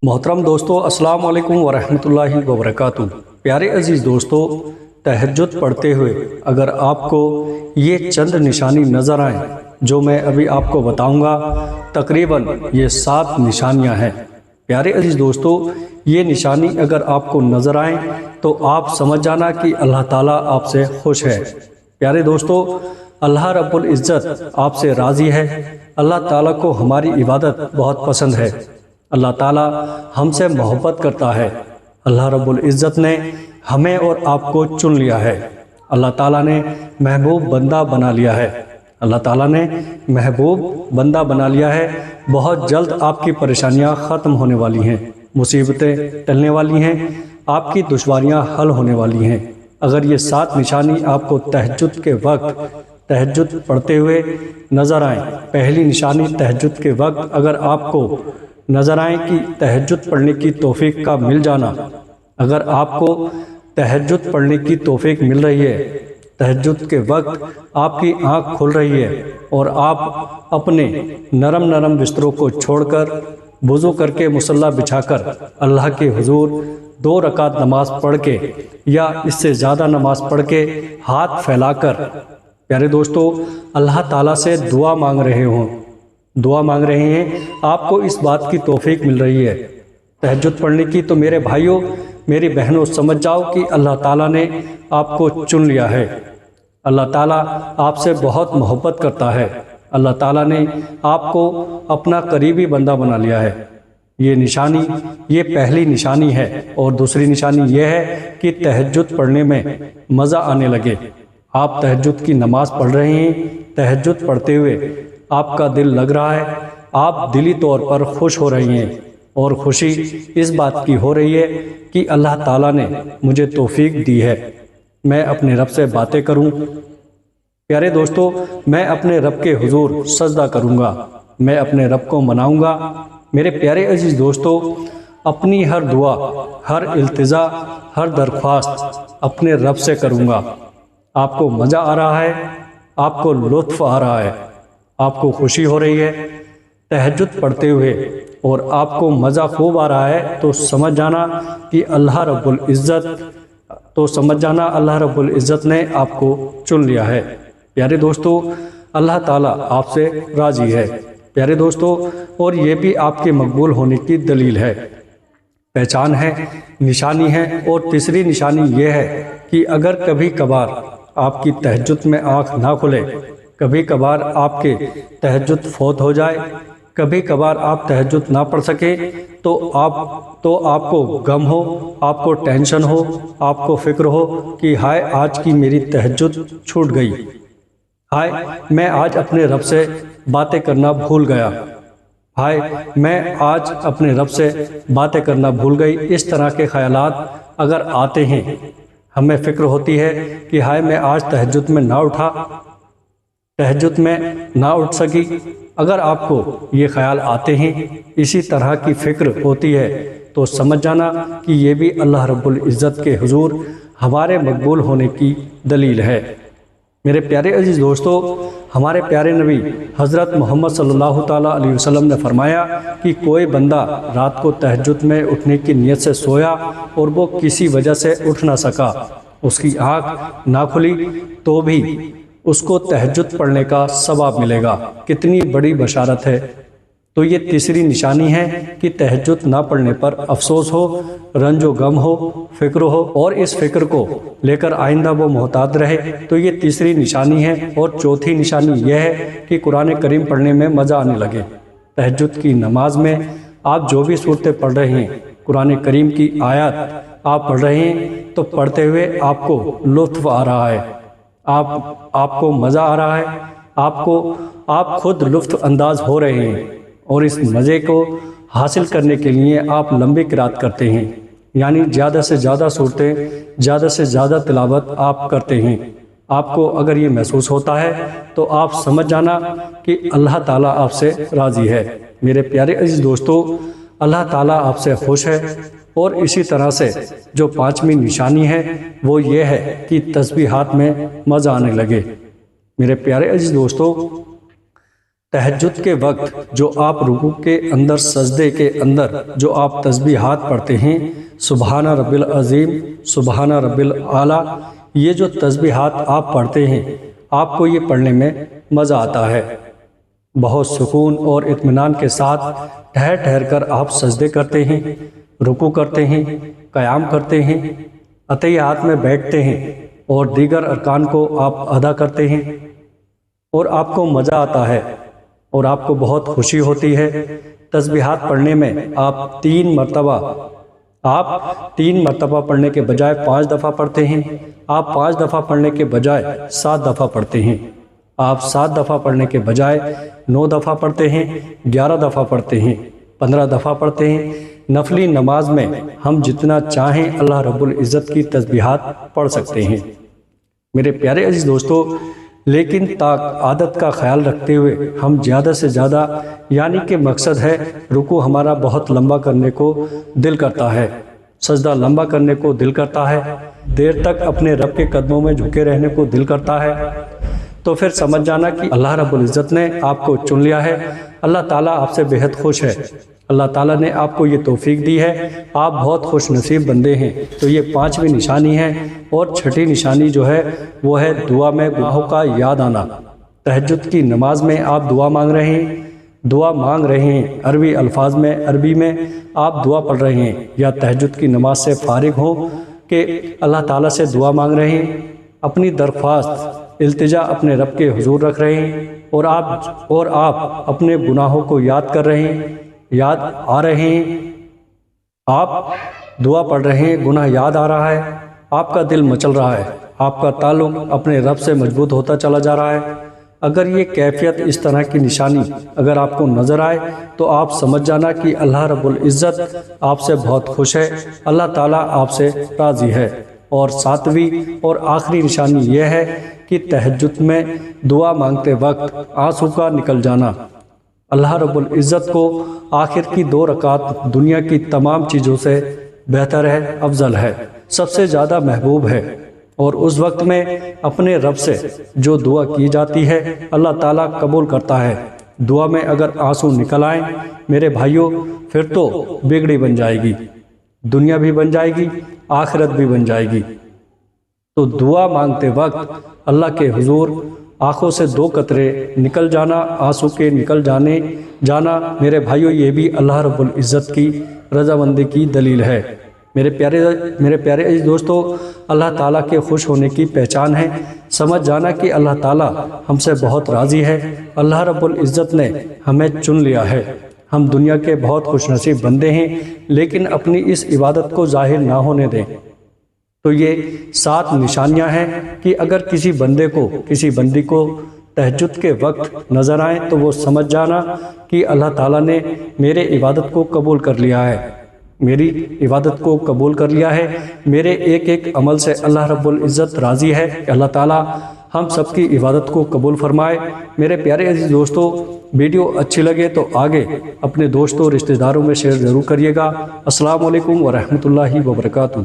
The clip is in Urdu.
محترم دوستو، السلام علیکم ورحمۃ اللہ وبرکاتہ۔ پیارے عزیز دوستو، تہجد پڑھتے ہوئے اگر آپ کو یہ چند نشانی نظر آئیں جو میں ابھی آپ کو بتاؤں گا، تقریباً یہ 7 نشانیاں ہیں۔ پیارے عزیز دوستو، یہ نشانی اگر آپ کو نظر آئیں تو آپ سمجھ جانا کہ اللہ تعالیٰ آپ سے خوش ہے۔ پیارے دوستو، اللہ رب العزت آپ سے راضی ہے۔ اللہ تعالیٰ کو ہماری عبادت بہت پسند ہے۔ اللہ تعالیٰ ہم سے محبت کرتا ہے۔ اللہ رب العزت نے ہمیں اور آپ کو چن لیا ہے۔ اللہ تعالیٰ نے محبوب بندہ بنا لیا ہے۔ اللہ تعالیٰ نے محبوب بندہ بنا لیا ہے۔ بہت جلد آپ کی پریشانیاں ختم ہونے والی ہیں، مصیبتیں ٹلنے والی ہیں، آپ کی دشواریاں حل ہونے والی ہیں۔ اگر یہ 7 نشانی آپ کو تہجد کے وقت تہجد پڑھتے ہوئے نظر آئیں، پہلی نشانی تہجد کے وقت اگر آپ کو نظر آئیں کہ تہجد پڑھنے کی توفیق کا مل جانا، اگر آپ کو تہجد پڑھنے کی توفیق مل رہی ہے، تہجد کے وقت آپ کی آنکھ کھل رہی ہے اور آپ اپنے نرم بستروں کو چھوڑ کر وضو کر کے مصلی بچھا کر اللہ کے حضور 2 رکعت نماز پڑھ کے یا اس سے زیادہ نماز پڑھ کے ہاتھ پھیلا کر پیارے دوستو اللہ تعالیٰ سے دعا مانگ رہے ہیں، آپ کو اس بات کی توفیق مل رہی ہے تہجد پڑھنے کی، تو میرے بھائیوں میری بہنوں سمجھ جاؤ کہ اللہ تعالیٰ نے آپ کو چن لیا ہے۔ اللہ تعالیٰ آپ سے بہت محبت کرتا ہے۔ اللہ تعالیٰ نے آپ کو اپنا قریبی بندہ بنا لیا ہے۔ یہ نشانی، یہ پہلی نشانی ہے۔ اور دوسری نشانی یہ ہے کہ تہجد پڑھنے میں مزہ آنے لگے۔ آپ تہجد کی نماز پڑھ رہے ہیں، تہجد پڑھتے ہوئے آپ کا دل لگ رہا ہے، آپ دلی طور پر خوش ہو رہی ہیں، اور خوشی اس بات کی ہو رہی ہے کہ اللہ تعالیٰ نے مجھے توفیق دی ہے، میں اپنے رب سے باتیں کروں۔ پیارے دوستو، میں اپنے رب کے حضور سجدہ کروں گا، میں اپنے رب کو مناؤں گا۔ میرے پیارے عزیز دوستو، اپنی ہر دعا، ہر التجا، ہر درخواست اپنے رب سے کروں گا۔ آپ کو مزہ آ رہا ہے، آپ کو لطف آ رہا ہے، آپ کو خوشی ہو رہی ہے تہجد پڑھتے ہوئے اور آپ کو مزہ خوب آ رہا ہے، تو سمجھ جانا کہ اللہ رب العزت نے آپ کو چن لیا ہے۔ پیارے دوستو، اللہ تعالیٰ آپ سے راضی ہے۔ پیارے دوستو، اور یہ بھی آپ کے مقبول ہونے کی دلیل ہے، پہچان ہے، نشانی ہے۔ اور تیسری نشانی یہ ہے کہ اگر کبھی کبھار آپ کی تہجد میں آنکھ نہ کھلے، کبھی کبھار آپ کے تہجد فوت ہو جائے، کبھی کبھار آپ تہجد نہ پڑھ سکے، تو آپ کو غم ہو، آپ کو ٹینشن ہو، آپ کو فکر ہو کہ ہائے آج کی میری تہجد چھوٹ گئی، ہائے میں آج اپنے رب سے باتیں کرنا بھول گیا، ہائے میں آج اپنے رب سے باتیں کرنا بھول گئی۔ اس طرح کے خیالات اگر آتے ہیں، ہمیں فکر ہوتی ہے کہ ہائے میں آج تہجد میں نہ اٹھ سکی۔ اگر آپ کو یہ خیال آتے ہیں، اسی طرح کی فکر ہوتی ہے، تو سمجھ جانا کہ یہ بھی اللہ رب العزت کے حضور ہمارے مقبول ہونے کی دلیل ہے۔ میرے پیارے عزیز دوستو، ہمارے پیارے نبی حضرت محمد صلی اللہ تعالیٰ علیہ وسلم نے فرمایا کہ کوئی بندہ رات کو تہجد میں اٹھنے کی نیت سے سویا اور وہ کسی وجہ سے اٹھ نہ سکا، اس کی آنکھ نہ کھلی، تو بھی اس کو تہجد پڑھنے کا ثواب ملے گا۔ کتنی بڑی بشارت ہے۔ تو یہ تیسری نشانی ہے کہ تہجد نہ پڑھنے پر افسوس ہو، رنج و غم ہو، فکر ہو، اور اس فکر کو لے کر آئندہ وہ محتاط رہے، تو یہ تیسری نشانی ہے۔ اور چوتھی نشانی یہ ہے کہ قرآن کریم پڑھنے میں مزہ آنے لگے۔ تہجد کی نماز میں آپ جو بھی صورتیں پڑھ رہے ہیں، قرآن کریم کی آیات آپ پڑھ رہے ہیں، تو پڑھتے ہوئے آپ کو لطف آ رہا ہے، آپ کو مزہ آ رہا ہے، آپ خود لطف انداز ہو رہے ہیں، اور اس مزے کو حاصل کرنے کے لیے آپ لمبی قرات کرتے ہیں، یعنی زیادہ سے زیادہ صورتیں، زیادہ سے زیادہ تلاوت آپ کرتے ہیں۔ آپ کو اگر یہ محسوس ہوتا ہے تو آپ سمجھ جانا کہ اللہ تعالیٰ آپ سے راضی ہے۔ میرے پیارے عزیز دوستو، اللہ تعالیٰ آپ سے خوش ہے۔ اور اسی طرح سے جو 5ویں نشانی ہے وہ یہ ہے کہ تسبیحات میں مزہ آنے لگے۔ میرے پیارے عزیز دوستو، تہجد کے وقت جو آپ رکوع کے اندر سجدے کے اندر جو آپ تسبیحات پڑھتے ہیں، سبحان رب العظیم، سبحان رب الاعلیٰ، یہ جو تسبیحات آپ پڑھتے ہیں آپ کو یہ پڑھنے میں مزہ آتا ہے۔ بہت سکون اور اطمینان کے ساتھ ٹھہر ٹھہر کر آپ سجدے کرتے ہیں، رکوع کرتے ہیں، قیام کرتے ہیں، اتحیات میں بیٹھتے ہیں اور دیگر ارکان کو آپ ادا کرتے ہیں، اور آپ کو مزہ آتا ہے اور آپ کو بہت خوشی ہوتی ہے۔ تسبیحات پڑھنے میں آپ تین مرتبہ پڑھنے کے بجائے 5 دفعہ پڑھتے ہیں، آپ 5 دفعہ پڑھنے کے بجائے 7 دفعہ پڑھتے ہیں، آپ 7 دفعہ پڑھنے کے بجائے 9 دفعہ پڑھتے ہیں، 11 دفعہ پڑھتے ہیں، 15 دفعہ پڑھتے ہیں۔ نفلی نماز میں ہم جتنا چاہیں اللہ رب العزت کی تسبیحات پڑھ سکتے ہیں۔ میرے پیارے عزیز دوستو، لیکن عادت کا خیال رکھتے ہوئے ہم زیادہ سے زیادہ، یعنی کہ مقصد ہے رکوع ہمارا بہت لمبا کرنے کو دل کرتا ہے، سجدہ لمبا کرنے کو دل کرتا ہے، دیر تک اپنے رب کے قدموں میں جھکے رہنے کو دل کرتا ہے، تو پھر سمجھ جانا کہ اللہ رب العزت نے آپ کو چن لیا ہے۔ اللہ تعالیٰ آپ سے بہت خوش ہے، اللہ تعالیٰ نے آپ کو یہ توفیق دی ہے، آپ بہت خوش نصیب بندے ہیں۔ تو یہ 5ویں نشانی ہے، اور 6ٹھی نشانی جو ہے وہ ہے دعا میں گناہوں کا یاد آنا۔ تہجد کی نماز میں آپ دعا مانگ رہے ہیں، عربی الفاظ میں، عربی میں آپ دعا پڑھ رہے ہیں، یا تہجد کی نماز سے فارغ ہو کہ اللہ تعالیٰ سے دعا مانگ رہے ہیں، اپنی درخواست التجا اپنے رب کے حضور رکھ رہے ہیں، اور آپ اپنے گناہوں کو یاد کر رہے ہیں، یاد آ رہے ہیں، آپ دعا پڑھ رہے ہیں، گناہ یاد آ رہا ہے، آپ کا دل مچل رہا ہے، آپ کا تعلق اپنے رب سے مضبوط ہوتا چلا جا رہا ہے۔ اگر یہ کیفیت، اس طرح کی نشانی اگر آپ کو نظر آئے تو آپ سمجھ جانا کہ اللہ رب العزت آپ سے بہت خوش ہے، اللہ تعالیٰ آپ سے راضی ہے۔ اور 7ویں اور آخری نشانی یہ ہے کہ تہجد میں دعا مانگتے وقت آنسو کا نکل جانا۔ اللہ رب العزت کو آخر کی 2 رکعت دنیا کی تمام چیزوں سے بہتر ہے، افضل ہے، سب سے زیادہ محبوب ہے، اور اس وقت میں اپنے رب سے جو دعا کی جاتی ہے اللہ تعالیٰ قبول کرتا ہے۔ دعا میں اگر آنسو نکل آئیں میرے بھائیوں، پھر تو بگڑی بن جائے گی، دنیا بھی بن جائے گی، آخرت بھی بن جائے گی۔ تو دعا مانگتے وقت اللہ کے حضور آنکھوں سے 2 قطرے نکل جانا، آنسو کے نکل جانا میرے بھائیوں، یہ بھی اللہ رب العزت کی رضامندی کی دلیل ہے۔ میرے پیارے عزیز دوستو، اللہ تعالیٰ کے خوش ہونے کی پہچان ہے، سمجھ جانا کہ اللہ تعالیٰ ہم سے بہت راضی ہے، اللہ رب العزت نے ہمیں چن لیا ہے۔ ہم دنیا کے بہت خوش نصیب بندے ہیں، لیکن اپنی اس عبادت کو ظاہر نہ ہونے دیں۔ تو یہ 7 نشانیاں ہیں کہ اگر کسی بندی کو تہجد کے وقت نظر آئیں تو وہ سمجھ جانا کہ اللہ تعالیٰ نے میرے عبادت کو قبول کر لیا ہے، میری عبادت کو قبول کر لیا ہے، میرے ایک عمل سے اللہ رب العزت راضی ہے۔ اللہ تعالیٰ ہم سب کی عبادت کو قبول فرمائے۔ میرے پیارے عزیز دوستو، ویڈیو اچھی لگے تو آگے اپنے دوستوں رشتہ داروں میں شیئر ضرور کریے گا۔ السلام علیکم ورحمۃ اللہ وبرکاتہ۔